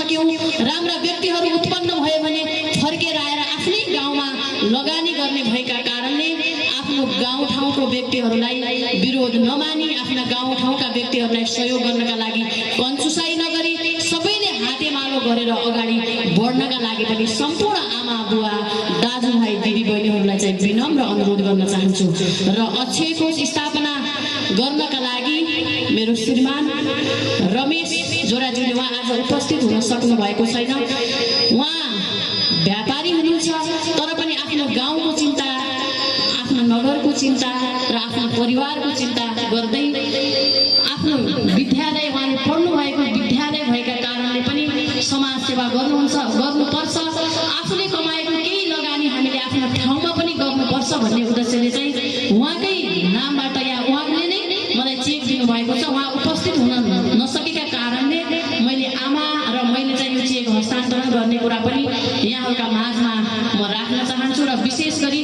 सक्यौं। राम्रा व्यक्तिहरू उत्पन्न भयो भने फर्केर आएर आफ्नै गाउँमा लगानी गर्ने भएका कारणले आफ्नो गाउँठाउँको व्यक्तिहरूलाई विरोध नमानी आफ्ना गाउँठाउँका व्यक्तिहरूलाई सहयोग गर्नका लागि कन्जुसाई नगरी सबैले हातेमालो गरेर अगाडि बढ्नका लागि पनि सम्पूर्ण आमा बुवा दाजुभाइ दिदीबहिनीहरूलाई चाहिँ विनम्र अनुरोध गर्न चाहन्छु। र अक्षय कोष स्थापना गर्नका लागि मेरो श्रीमान रमेश जोराजीले उहाँ आज उपस्थित हुन सक्नु भएको छैन। उहाँ व्यापारी हुनुहुन्छ तर पनि आफ्नो गाउँको चिन्ता, आफ्नो नगरको चिन्ता र आफ्नो परिवारको चिन्ता गर्दै आफ्नो विद्यालय उहाँले पढ्नु भएको विद्यालय भएका कारणले पनि समाज सेवा गर्नुपर्छ। आफूले कमाएको केही लगानी हामीले आफ्नो ठाउँमा पनि गर्नुपर्छ भन्ने उद्देश्यले चाहिँ उहाँकै नामबाट या उहाँले नै मलाई चेक दिनुभएको छ। उहाँ उपस्थित हुन नसकेका कारणले मैले आमा र मैले चाहिँ यो चेक हस्तान्तरण गर्ने कुरा पनि यहाँहरूका माझमा म राख्न चाहन्छु। र विशेष गरी